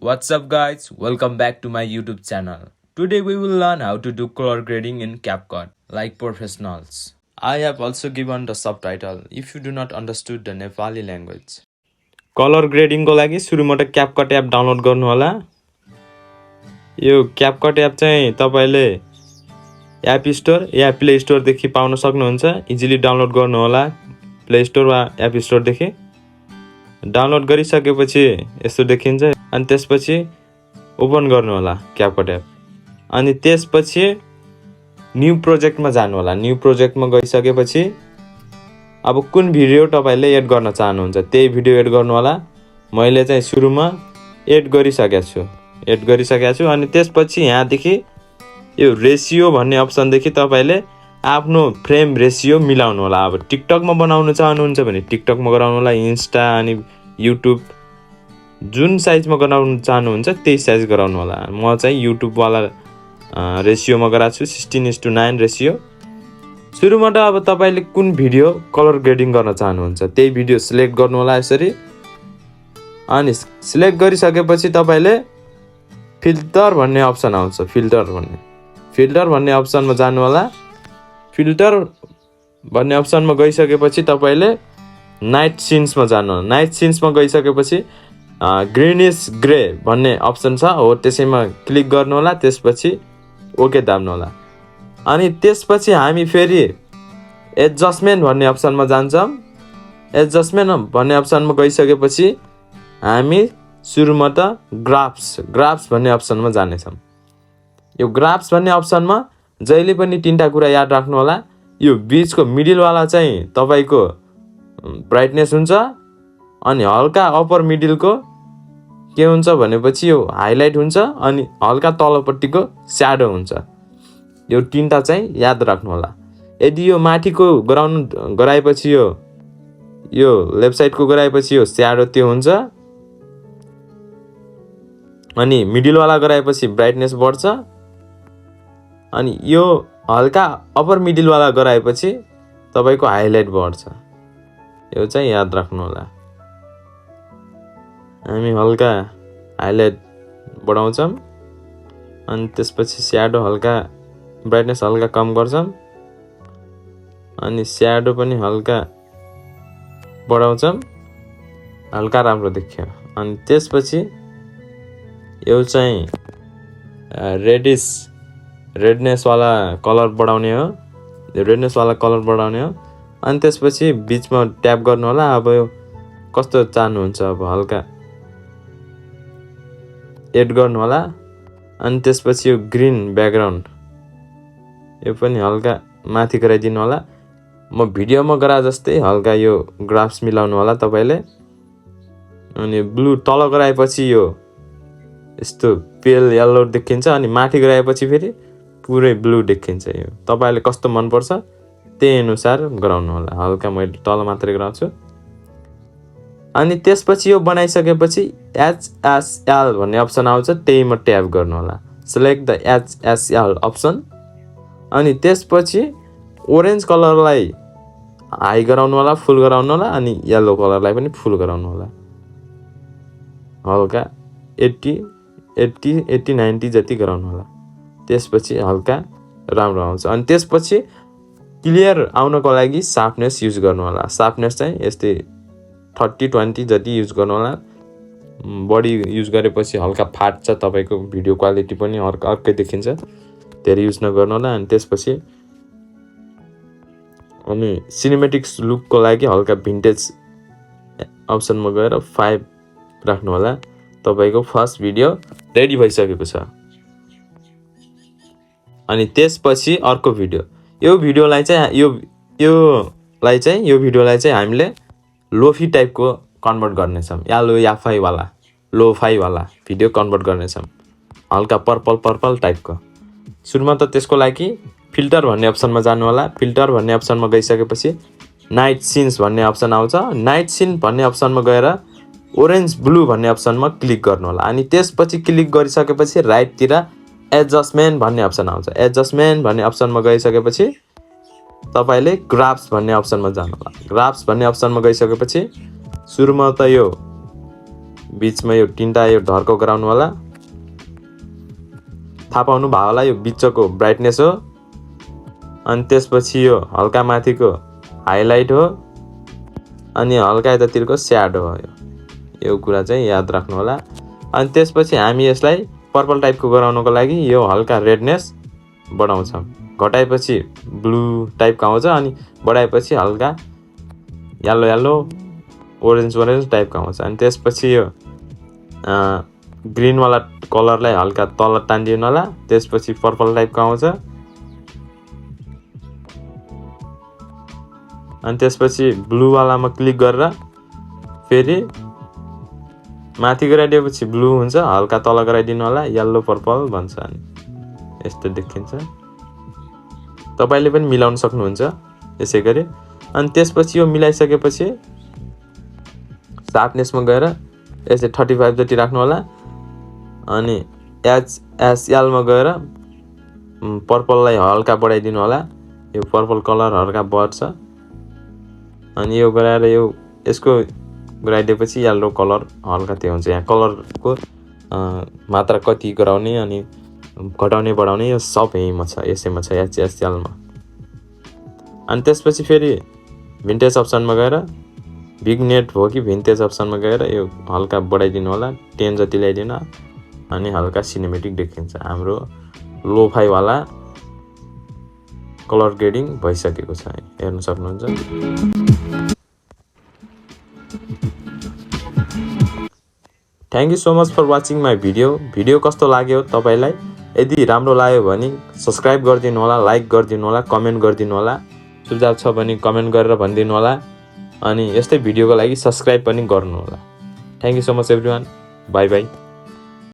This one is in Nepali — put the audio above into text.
What's up guys, welcome back to my YouTube channel. Today we will learn how to do color grading in CapCut like professionals. I have also given the subtitle if you do not understood the Nepali language. Colour ग्रेडिङको लागि सुरुमा त क्यापकट एप डाउनलोड गर्नु होला। यो क्यापकट एप चाहिँ तपाईले एप स्टोर या प्ले स्टोर देखि पाउन सक्नुहुन्छ। इजिली डाउनलोड गर्नु होला प्ले स्टोर वा एप स्टोर देखि। डाउनलोड गरिसकेपछि यस्तो देखिन्छ अनि त्यसपछि ओपन गर्नु होला क्यापकट एप। अनि त्यसपछि न्यू प्रोजेक्टमा जानु होला। न्यू प्रोजेक्टमा गइसकेपछि अब कुन भिडियो तपाईले एड गर्न चाहनुहुन्छ त्यही भिडियो एड गर्नु होला। मैले चाहिँ सुरुमा एड गरिसकेको छु अनि त्यसपछि यहाँ देखि यो रेशियो भन्ने अप्सन देखि तपाईले आफ्नो फ्रेम रेशियो मिलाउनु होला। अब टिकटकमा बनाउन चाहनुहुन्छ भने टिकटकमा गराउनु होला। इन्स्टा अनि युट्युब जुन साइजमा गराउन चाहनुहुन्छ त्यही साइज गराउनु होला। म चाहिँ युट्युब वाला रेशियोमा गराएको छु 16:9 रेशियो। सुरुमा त अब तपाईले कुन भिडियो कलर ग्रेडिङ गर्न चाहनुहुन्छ त्यही भिडियो सिलेक्ट गर्नु होला यसरी। अनि सिलेक्ट गरिसकेपछि तपाईले फिल्टर भन्ने अप्सन आउँछ। फिल्टर भन्ने अप्सनमा जानु होला। फिल्टर भन्ने अप्सनमा गइसकेपछि तपाईले नाइट सिन्समा जानु होला। नाइट सिन्समा गइसकेपछि ग्रीनिश ग्रे भन्ने अप्सन छ हो त्यसैमा क्लिक गर्नु होला। त्यसपछि ओके दाब्नु होला। अनि त्यसपछि हामी फेरि एडजस्टमेन्ट भन्ने अप्सनमा जान्छौँ। एडजस्टमेन्ट भन्ने अप्सनमा गइसकेपछि हामी सुरुमा त ग्राफ्स भन्ने अप्सनमा जानेछौँ। यो ग्राफ्स भन्ने अप्सनमा जहिले पनि तीनटा कुरा याद राख्नु होला। यो बीचको मिडल वाला चाहिँ तपाईको ब्राइटनेस हुन्छ अनि हल्का अप्पर मिडलको के हुन्छ भनेपछि यो हाइलाइट हुन्छ अनि हल्का तलपट्टिको स्याडो हुन्छ। यो तीनटा चाहिँ याद राख्नु होला। यदि यो माथिको गराएपछि यो लेफ्ट साइडको गराएपछि यो स्याडो त्यो हुन्छ अनि मिडल वाला गराएपछि ब्राइटनेस बढ्छ अनि यो हल्का अप्पर मिडल वाला गराएपछि तपाईको हाइलाइट बढ्छ। यो चाहिँ याद राख्नु होला। हामी हल्का हाइलाइट बढाउँछौँ अनि त्यसपछि स्याडो हल्का ब्राइटनेस हल्का कम गर्छौँ अनि स्याडो पनि हल्का बढाउँछौँ हल्का राम्रो देखियो। अनि त्यसपछि यो चाहिँ रेडनेस वाला कलर बढाउने हो। रेडनेस वाला कलर बढाउने हो। अनि त्यसपछि बीचमा ट्याप गर्नु होला। अब यो कस्तो चाहनुहुन्छ अब हल्का एड गर्नु होला। अनि त्यसपछि यो ग्रीन ब्याकग्राउन्ड यो पनि हल्का माथि गराइदिनु होला। म भिडियोमा गरा जस्तै हल्का यो ग्राफ्स मिलाउनु होला तपाईले। अनि ब्लू तल गराएपछि यो यस्तो पेल येलो देखिन्छ अनि माथि गराएपछि फेरि पुरै ब्लू देखिन्छ। यो तपाईले कस्तो मन पर्छ त्यही अनुसार गराउनु होला। हल्का मैले तल मात्रै गराउँछु। अनि त्यसपछि यो बनाइसकेपछि HSL भन्ने अप्सन आउँछ त्यहीमा ट्याप गर्नु होला। Select the HSL option. अनि त्यसपछि ओरेन्ज कलरलाई हाई गराउनु होला फुल गराउनु होला अनि येलो कलरलाई पनि फुल गराउनु होला। हल्का 80-90 जति गराउनु होला। त्यसपछि हल्का राम्रो आउँछ। अनि त्यसपछि क्लियर आउनको लागि सार्पनेस युज गर्नु होला। सार्पनेस चाहिँ यस्तै 30-20 जति युज गर्नु होला। बढी युज गरेपछि हल्का फाट्छ तपाईको भिडियो क्वालिटी पनि अर्कै देखिन्छ। धेरै युज नगर्नु होला। अनि त्यसपछि अनि सिनेमेटिक्स लुकको लागि हल्का भिन्टेज अप्सनमा गएर 5 राख्नु होला। तपाईको फर्स्ट भिडियो रेडी भइसकेको छ। अनि त्यसपछि अर्को भिडियो यो भिडियोलाई चाहिँ हामीले लोफी टाइपको कन्भर्ट गर्नेछौँ। लोफाई वाला भिडियो कन्भर्ट गर्नेछौँ हल्का पर्पल टाइपको। सुरुमा त त्यसको लागि फिल्टर भन्ने अप्सनमा जानु होला। फिल्टर भन्ने अप्सनमा गइसकेपछि नाइट सिन्स भन्ने अप्सन आउँछ। नाइट सिन भन्ने अप्सनमा गएर ओरेन्ज ब्लू भन्ने अप्सनमा क्लिक गर्नु होला। अनि त्यसपछि क्लिक गरिसकेपछि राइटतिर एडजस्टमेन्ट भन्ने अप्सन आउँछ। एडजस्टमेन्ट भन्ने अप्सनमा गइसकेपछि तपाईले ग्राफ्स भन्ने अप्सनमा जानु होला। ग्राफ्स भन्ने अप्सनमा गइसकेपछि सुरुमा त यो बीचमा यो तीनटा यो ढर्को गराउनु होला। थाहा पाउनु भयो होला यो बिचको ब्राइटनेस हो। अनि त्यसपछि यो हल्का माथिको हाइलाइट हो अनि हल्का यतातिरको स्याडो हो। यो कुरा चाहिँ याद राख्नु होला। अनि त्यसपछि हामी यसलाई पर्पल टाइपको गराउनको लागि यो हल्का रेडनेस बढाउँछौँ। घटाएपछि ब्लू टाइपको आउँछ अनि बढाएपछि हल्का येलो येलो ओरेन्ज टाइपको आउँछ। अनि त्यसपछि यो ग्रीनवाला कलरलाई हल्का तल तानिदिनु होला। त्यसपछि पर्पल टाइपको आउँछ। अनि त्यसपछि ब्लूवालामा क्लिक गरेर फेरि माथि गराइदिएपछि ब्लू हुन्छ, हल्का तल गराइदिनु होला, येल्लो पर्पल भन्छ। अनि यस्तो देखिन्छ। तपाईँले पनि मिलाउन सक्नुहुन्छ यसै गरी। अनि त्यसपछि यो मिलाइसकेपछि सार्पनेसमा गएर यसले 35 जति राख्नु होला। अनि एसएलमा गएर पर्पललाई हल्का बढाइदिनु होला। यो पर्पल कलर हल्का बढ्छ। अनि यो गराएर यसको गराइदिएपछि येल्लो कलर हल्का त्यो हुन्छ। यहाँ कलरको मात्रा कति गराउने अनि घटाउने बढाउने यो सब यहीँमा छ, यसैमा छ एसएलमा। अनि त्यसपछि फेरि भिन्टेज अप्सनमा गएर बिग नेट हो कि भिन्टेज अप्सनमा गएर यो हल्का बढाइदिनु होला, 10 जति ल्याइदिनु। अनि हल्का सिनेमेटिक देखिन्छ। हाम्रो लोफाई वाला कलर ग्रेडिङ भइसकेको छ, हेर्न सक्नुहुन्छ। Thank you so much for watching my video कस्तो लाग्यो तपाईँलाई? यदि राम्रो लाग्यो भने सब्सक्राइब गरिदिनु होला, लाइक गरिदिनु होला, कमेन्ट गरिदिनु होला। सुझाव छ भने कमेन्ट गरेर भनिदिनु होला। अनि यस्तै भिडियोको लागि सब्सक्राइब पनि गर्नु होला। Thank you so much everyone. By by.